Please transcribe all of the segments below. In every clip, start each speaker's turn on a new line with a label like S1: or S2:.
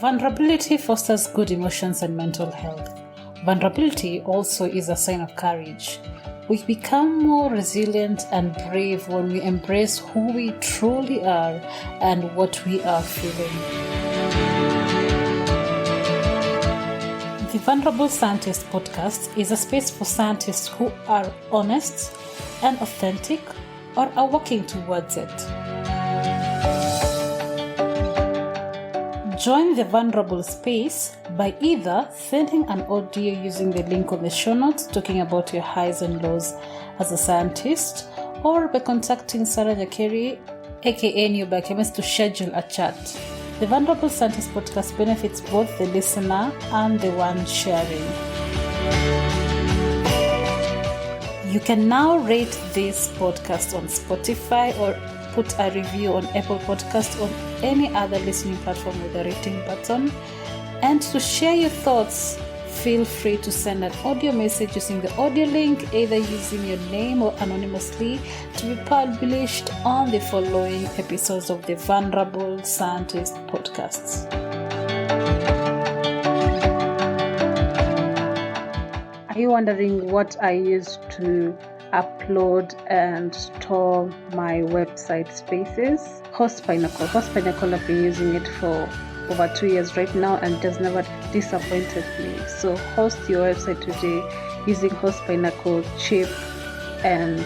S1: Vulnerability fosters good emotions and mental health. Vulnerability also is a sign of courage. We become more resilient and brave when we embrace who we truly are and what we are feeling. The Vulnerable Scientist podcast is a space for scientists who are honest and authentic or are working towards it. Join the vulnerable space by either sending an audio using the link on the show notes talking about your highs and lows as a scientist, or by contacting Sarah Nyakeri, aka New Biochemist, to schedule a chat. The Vulnerable Scientist podcast benefits both the listener and the one sharing. You can now rate this podcast on Spotify or put a review on Apple Podcasts or any other listening platform with a rating button. And to share your thoughts, feel free to send an audio message using the audio link, either using your name or anonymously, to be published on the following episodes of the Vulnerable Scientist podcasts. Are you wondering what I use to upload and store my website spaces? Host Pinnacle. I've been using it for over 2 years right now and it has never disappointed me. So host your website today using Host Pinnacle, cheap and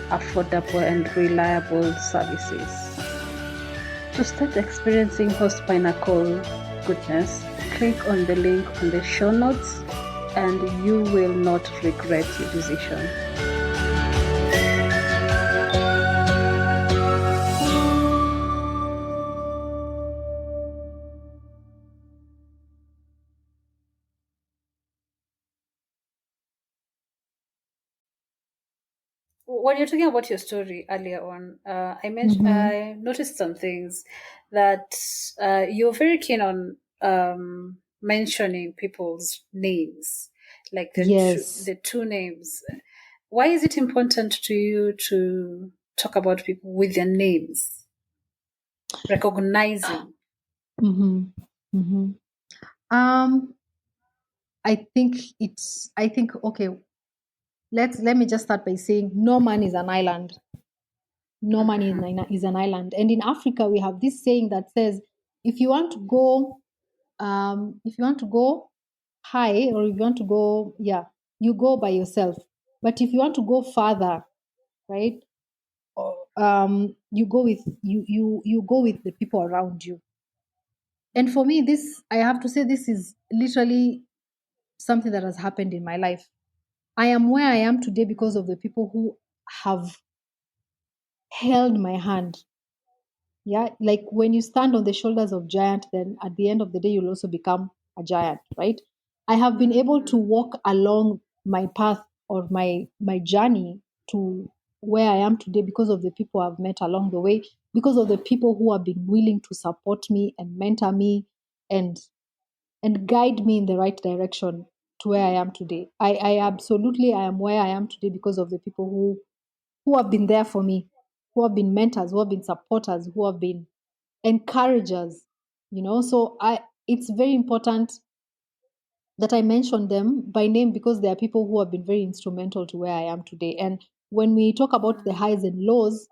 S1: affordable and reliable services. To start experiencing Host Pinnacle goodness, click on the link on the show notes and you will not regret your decision. When you're talking about your story earlier on, I noticed some things that you're very keen on mentioning people's names, like the two names. Why is it important to you to talk about people with their names, recognizing?
S2: Okay, let me just start by saying no man is an island. No man is an island. And in Africa, we have this saying that says, if you want to go high, or if you want to go, you go by yourself. But if you want to go farther, right, you go with the people around you. And for me, I have to say, this is literally something that has happened in my life. I am where I am today because of the people who have held my hand. Yeah, like when you stand on the shoulders of giant, then at the end of the day, you'll also become a giant, right? I have been able to walk along my path or my journey to where I am today because of the people I've met along the way, because of the people who have been willing to support me and mentor me and guide me in the right direction to where I am today. I absolutely, I am where I am today because of the people who have been there for me, who have been mentors, who have been supporters, who have been encouragers, So it's very important that I mention them by name because they are people who have been very instrumental to where I am today. And when we talk about the highs and lows,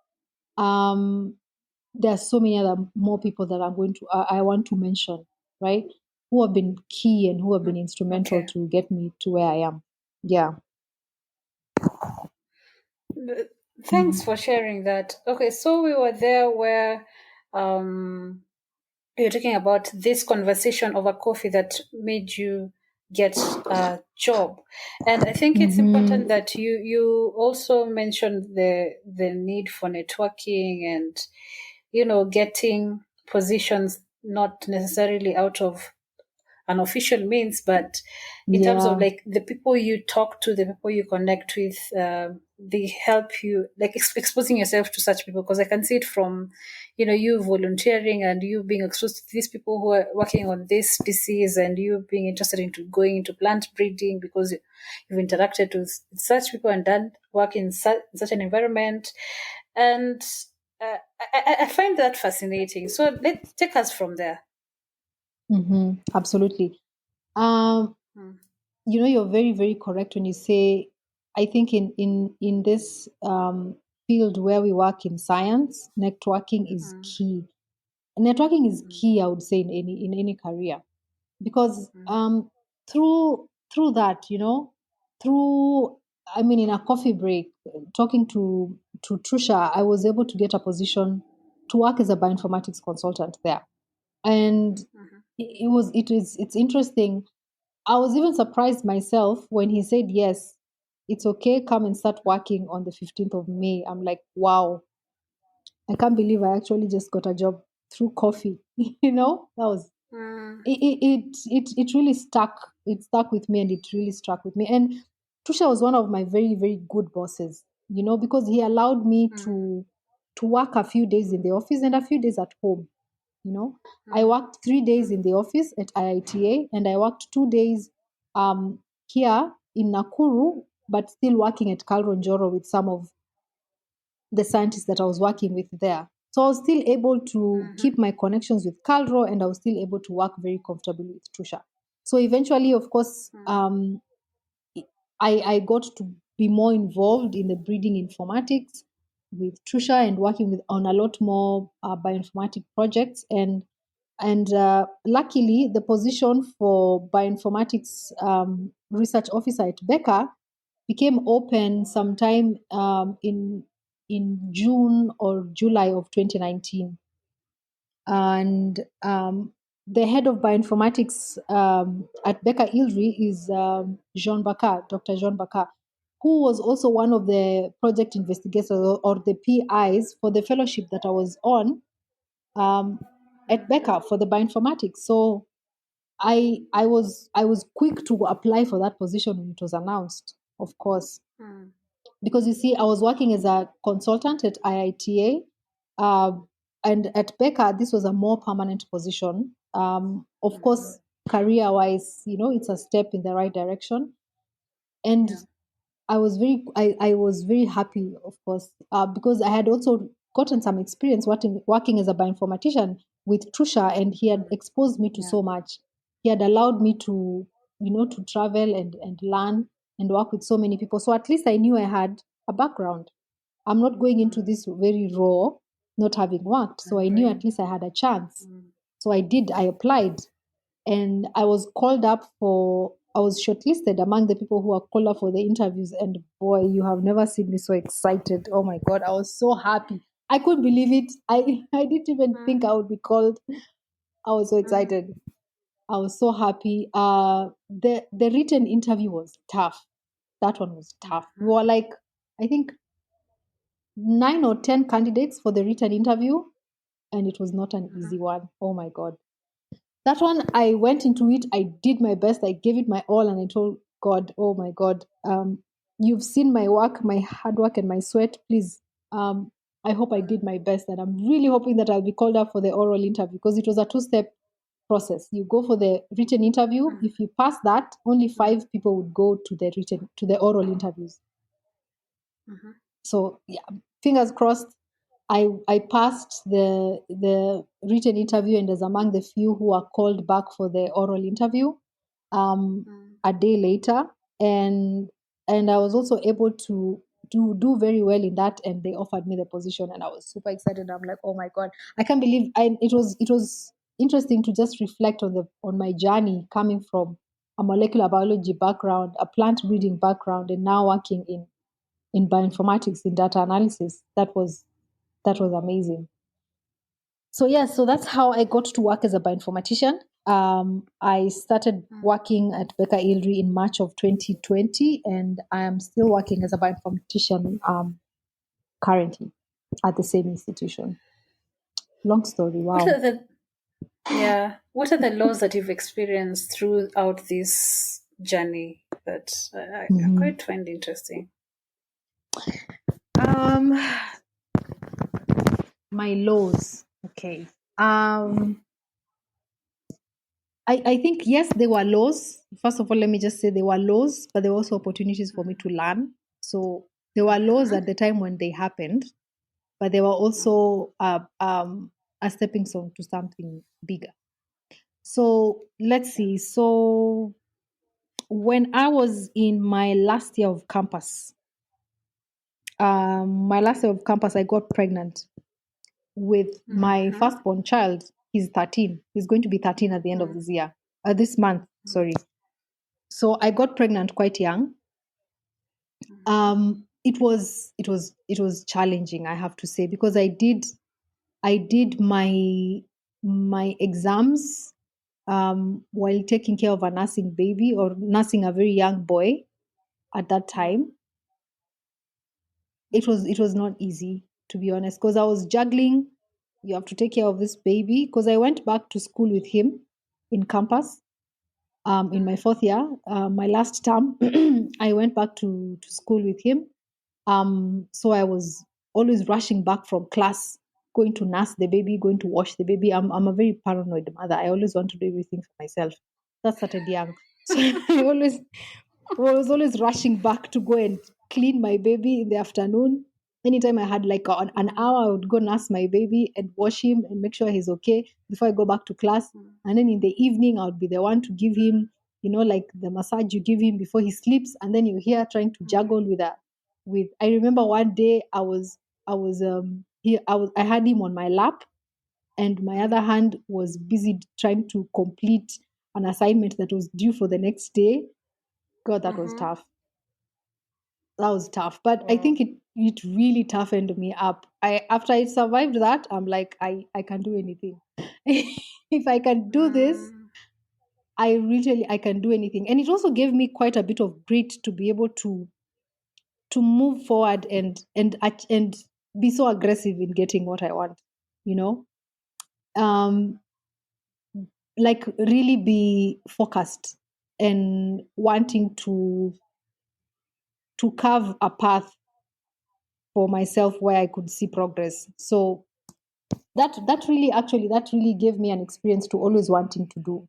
S2: there are so many other more people that I want to mention, right? Who have been key and who have been instrumental to get me to where I am. Yeah.
S1: Thanks for sharing that. Okay, so we were there where you're talking about this conversation over coffee that made you get a job, and I think it's important that you also mentioned the need for networking and getting positions not necessarily out of an official means, but in terms of like the people you talk to, the people you connect with, they help you, like exposing yourself to such people. Because I can see it from, you volunteering and you being exposed to these people who are working on this species, and you being interested into going into plant breeding because you've interacted with such people and done work in such an environment. And I find that fascinating. So let's take us from there.
S2: Absolutely. Um,
S1: Mm,
S2: you're very, very correct when you say, I think in this field where we work in science, networking is
S1: mm,
S2: key. Networking is
S1: mm,
S2: key, I would say, in any career, because
S1: mm,
S2: through that, through, I mean, in a coffee break, talking to Trusha, I was able to get a position to work as a bioinformatics consultant there, and
S1: mhm,
S2: it's interesting. I was even surprised myself when he said, yes, it's okay, come and start working on the 15th of May. I'm like, wow, I can't believe I actually just got a job through coffee. That was
S1: mm,
S2: it really stuck. It stuck with me, and it really struck with me. And Tusha was one of my very, very good bosses, because he allowed me
S1: mm,
S2: to work a few days in the office and a few days at home. You know, I
S1: mm,
S2: worked 3 days
S1: mm,
S2: in the office at IITA, and I worked 2 days here in Nakuru, but still working at Kalronjoro with some of the scientists that I was working with there. So I was still able to
S1: mhm,
S2: keep my connections with Calro, and I was still able to work very comfortably with Trusha. So eventually, of course,
S1: mm,
S2: I got to be more involved in the breeding informatics with Trusha and working on a lot more bioinformatic projects. And luckily, the position for bioinformatics research officer at Becker became open sometime in June or July of 2019. And the head of bioinformatics at Becker Ilri is Jean Baccar, Dr. Jean Baccar, who was also one of the project investigators or the PIs for the fellowship that I was on um, at Becker for the bioinformatics. So I was quick to apply for that position when it was announced, of course,
S1: mm,
S2: because you see, I was working as a consultant at IITA, and at Becker, this was a more permanent position. Of
S1: mhm,
S2: course, career-wise, it's a step in the right direction, and
S1: yeah.
S2: I was very happy, of course, because I had also gotten some experience working as a bioinformatician with Trusha, and he had
S1: Mm,
S2: exposed me to
S1: yeah.
S2: so much. He had allowed me to travel and learn and work with so many people. So at least I knew I had a background. I'm not going into
S1: Mm,
S2: this very raw, not having worked. So I knew
S1: agree.
S2: at least I had a chance.
S1: Mm,
S2: So I did. I applied, and I was shortlisted among the people who were called up for the interviews. And boy, you have never seen me so excited. Oh my God, I was so happy. I couldn't believe it. I didn't even think
S1: mm,
S2: I would be called. I was so
S1: mm,
S2: excited. I was so happy. The written interview was tough. That one was tough. We
S1: mhm,
S2: were like, I think 9 or 10 candidates for the written interview, and it was not an
S1: mhm,
S2: easy one. Oh my God. That one, I went into it. I did my best. I gave it my all, and I told God, "Oh my God, you've seen my work, my hard work, and my sweat. Please, I hope I did my best, and I'm really hoping that I'll be called up for the oral interview because it was a two-step process. You go for the written interview.
S1: mm,
S2: If you pass that, only
S1: mm,
S2: 5 people would go to the oral interviews.
S1: mhm,
S2: So yeah, fingers crossed. I passed the written interview and was among the few who are called back for the oral interview
S1: mm,
S2: a day later, and I was also able to do very well in that, and they offered me the position, and I was super excited. I'm like, oh my God, I can't believe. It was interesting to just reflect on my journey coming from a molecular biology background, a plant breeding background, and now working in bioinformatics in data analysis. That was amazing. So yeah, so that's how I got to work as a bioinformatician. I started
S1: mm.
S2: working at Becker Ilri in March of 2020, and I am still working as a bioinformatician currently at the same institution. Long story,
S1: What
S2: wow.
S1: are the Yeah, what are the laws that you've experienced throughout this journey that I
S2: Mhm.
S1: quite find interesting?
S2: Um, my laws. Okay. I think yes, there were laws. First of all, let me just say there were laws, but there were also opportunities for me
S1: Mm,
S2: to learn. So there were laws
S1: mhm,
S2: at the time when they happened, but they were
S1: mm,
S2: also a stepping stone to something bigger. So let's see. So when I was in my last year of campus, I got pregnant with my
S1: Mm-hmm.
S2: firstborn child. He's 13. He's going to be 13 at the end of this year, this month. Sorry. So I got pregnant quite young. It was challenging, I have to say, because I did my exams while taking care of a nursing baby or nursing a very young boy at that time. It was not easy, to be honest, because I was juggling. You have to take care of this baby, because I went back to school with him in campus in my fourth year, my last term. I went back to school with him. So I was always rushing back from class, going to nurse the baby, going to wash the baby. I'm a very paranoid mother. I always want to do everything for myself. That started young. So I was always rushing back to go and clean my baby in the afternoon. Anytime I had like an hour, I would go nurse my baby and wash him and make sure he's okay before I go back to class. And then in the evening, I would be the one to give him, like the massage you give him before he sleeps. And then you're here trying to juggle with. I remember one day I had him on my lap, and my other hand was busy trying to complete an assignment that was due for the next day. God, that was tough. That was tough, but I think it really toughened me up. After I survived that, I'm like, I can do anything. If I can do this, I can do anything. And it also gave me quite a bit of grit to be able to move forward and be so aggressive in getting what I want. You know, um, like really be focused and wanting to carve a path for myself where I could see progress. So that really gave me an experience to always wanting to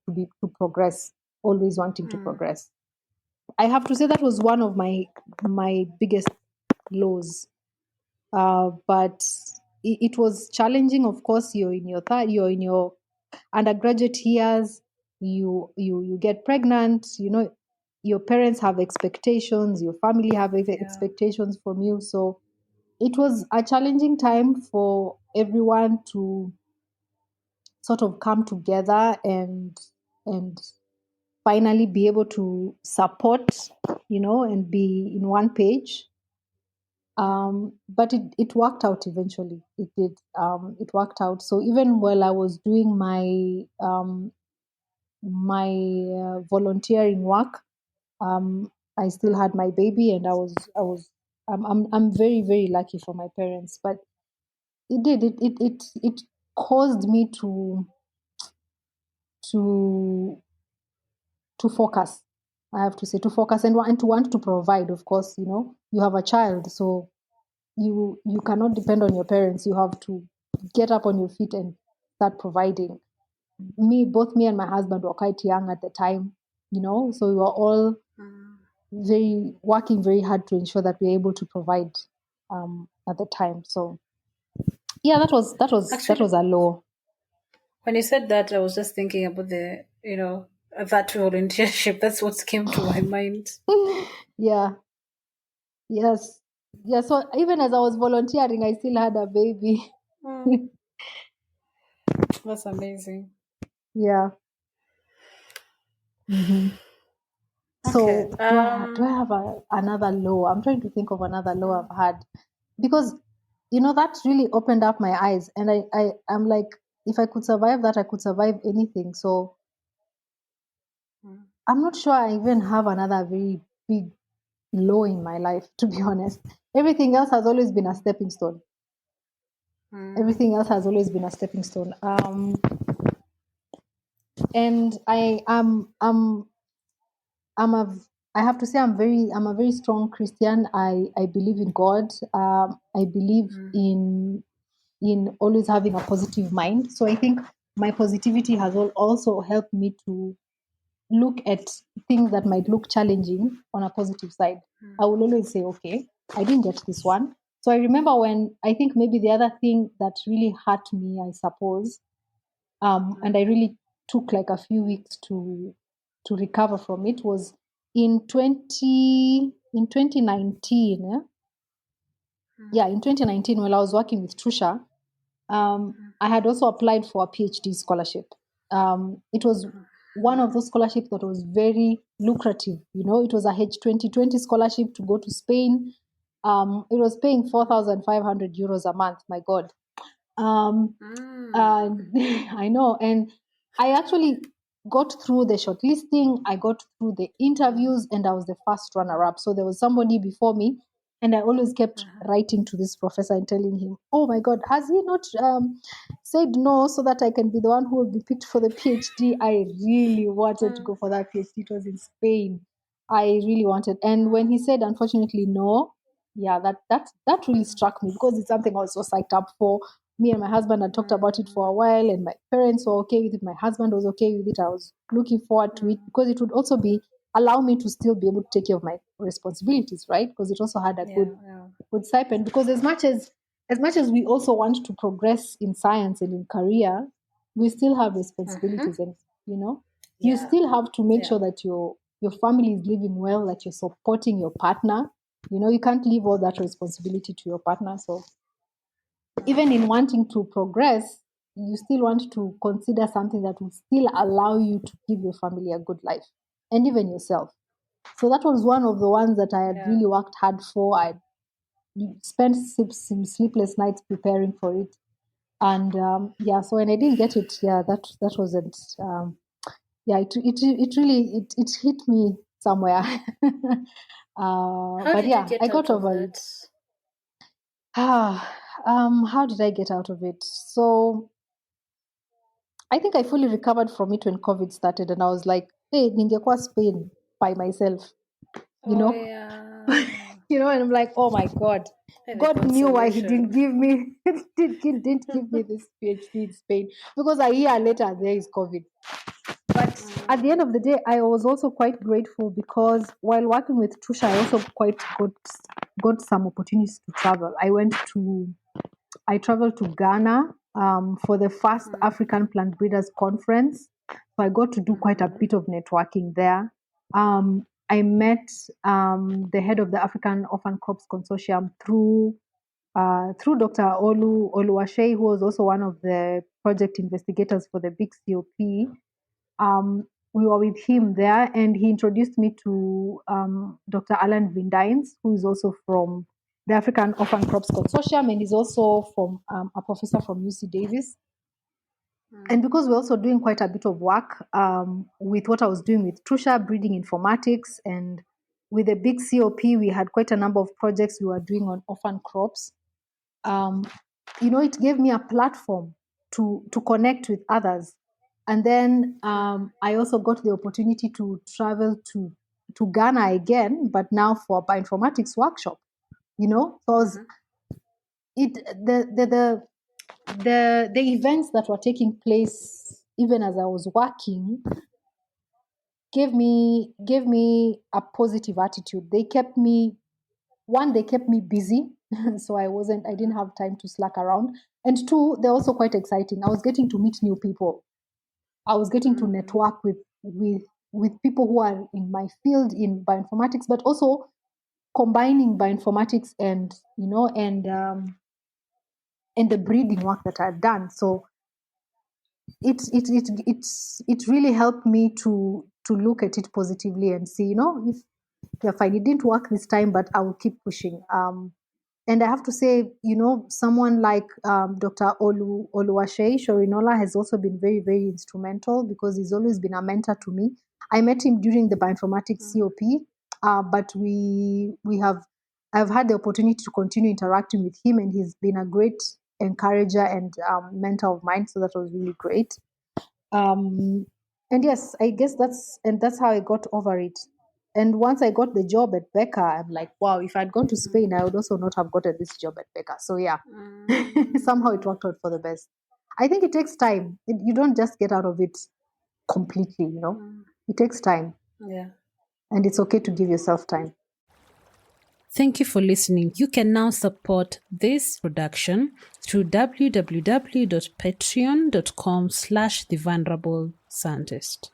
S2: progress, always wanting to progress. I have to say that was one of my biggest lows. But it was challenging. Of course, you're in your undergraduate years. You get pregnant. Your parents have expectations. Your family have
S1: Yeah.
S2: expectations from you. So it was a challenging time for everyone to sort of come together and finally be able to support, and be in one page. But it worked out eventually. It did. It worked out. So even while I was doing my volunteering work, I still had my baby, and I'm very, very lucky for my parents. But it caused me to to focus. I have to say, to focus and to want to provide. Of course, you have a child, so you cannot depend on your parents. You have to get up on your feet and start providing. Both me and my husband were quite young at the time, so we were all very working very hard to ensure that we are able to provide at the time. So yeah, that was
S1: Actually,
S2: a low.
S1: when you said that, I was just thinking about that volunteership. That's what came to my mind.
S2: Yeah. Yes. Yeah. So even as I was volunteering, I still had a baby.
S1: Mm, that's amazing.
S2: Yeah. Hmm.
S1: Okay.
S2: So do I have another low? I'm trying to think of another low I've had, because that really opened up my eyes, and I'm like, if I could survive that, I could survive anything. So I'm not sure I even have another very big low in my life, to be honest. Everything else has always been a stepping stone. Everything else has always been a stepping stone. And I'm a I have to say I'm a very strong Christian. I believe in God. I believe in always having a positive mind. So I think my positivity has also helped me to look at things that might look challenging on a positive side. I will always say, okay, I didn't get this one. So I remember when, I think maybe the other thing that really hurt me, I suppose, and I really took like a few weeks to recover from it was in 2019. Yeah, in 2019 when I was working with Trusha, I had also applied for a PhD scholarship. It was one of those scholarships that was very lucrative. You know, it was a H2020 scholarship to go to Spain. It was paying 4,500 euros a month. My God. And I know. And I actually got through the shortlisting. I got through the interviews, and I was the first runner-up. So there was somebody before me, and I always kept writing to this professor and telling him, "Oh my God, has he not said no so that I can be the one who will be picked for the PhD?" I really wanted to go for that PhD. It was in Spain. I really wanted, and when he said, unfortunately, no, yeah, that really struck me because it's something I was so psyched up for. Me and my husband had talked about it for a while, and my parents were okay with it. My husband was okay with it. I was looking forward to it because it would also be allow me to still be able to take care of my responsibilities, right? Because it also had a good stipend. Because as much as we also want to progress in science and in career, we still have responsibilities, and you still have to make sure that your family is living well, that you're supporting your partner. You can't leave all that responsibility to your partner. So even in wanting to progress, you still want to consider something that will still allow you to give your family a good life and even yourself. So that was one of the ones that I had really worked hard for. I spent some sleepless nights preparing for it. And so when I didn't get it, that wasn't, it really, it hit me somewhere.
S1: How
S2: But
S1: did you
S2: yeah, I
S1: get
S2: got
S1: out of
S2: over
S1: that?
S2: it. How did I get out of it? So I think I fully recovered from it when COVID started, and I was like, "Hey, ningekuwa Spain by myself," you
S1: Oh
S2: know,
S1: yeah.
S2: and I'm like, "Oh my God,
S1: The
S2: God knew why He
S1: consolation.
S2: didn't give me didn't give me this PhD in Spain because a year later there is COVID." But at the end of the day, I was also quite grateful because while working with Trusha, I also quite got some opportunities to travel. I traveled to Ghana for the first African Plant Breeders Conference. So I got to do quite a bit of networking there. I met the head of the African Orphan Crops Consortium through Dr. Oluwase, who was also one of the project investigators for the big COP. We were with him there, and he introduced me to Dr. Alan Vindines, who is also from the African Orphan Crops Consortium, and is also from a professor from UC Davis. And because we're also doing quite a bit of work with what I was doing with Trusha, breeding informatics, and with the big COP, we had quite a number of projects we were doing on orphan crops. It gave me a platform to connect with others. And then I also got the opportunity to travel to Ghana again, but now for a bioinformatics workshop. So I was, it the events that were taking place even as I was working gave me a positive attitude. They kept me busy, so I didn't have time to slack around. And two, they're also quite exciting. I was getting to meet new people. I was getting to network with people who are in my field in bioinformatics, but also combining bioinformatics and the breeding work that I've done. So it really helped me to look at it positively and see, if yeah, fine, it didn't work this time, but I will keep pushing. And I have to say, someone like Dr. Oluwase Shorinola has also been very, very instrumental because he's always been a mentor to me. I met him during the bioinformatics COP, but I've had the opportunity to continue interacting with him, and he's been a great encourager and mentor of mine. So that was really great. And yes, I guess that's how I got over it. And once I got the job at Becca, I'm like, wow, if I'd gone to Spain, I would also not have gotten this job at Becca. So yeah, somehow it worked out for the best. I think it takes time. You don't just get out of it completely, It takes time,
S1: Yeah.
S2: and it's okay to give yourself time.
S1: Thank you for listening. You can now support this production through www.patreon.com/thevulnerable scientist.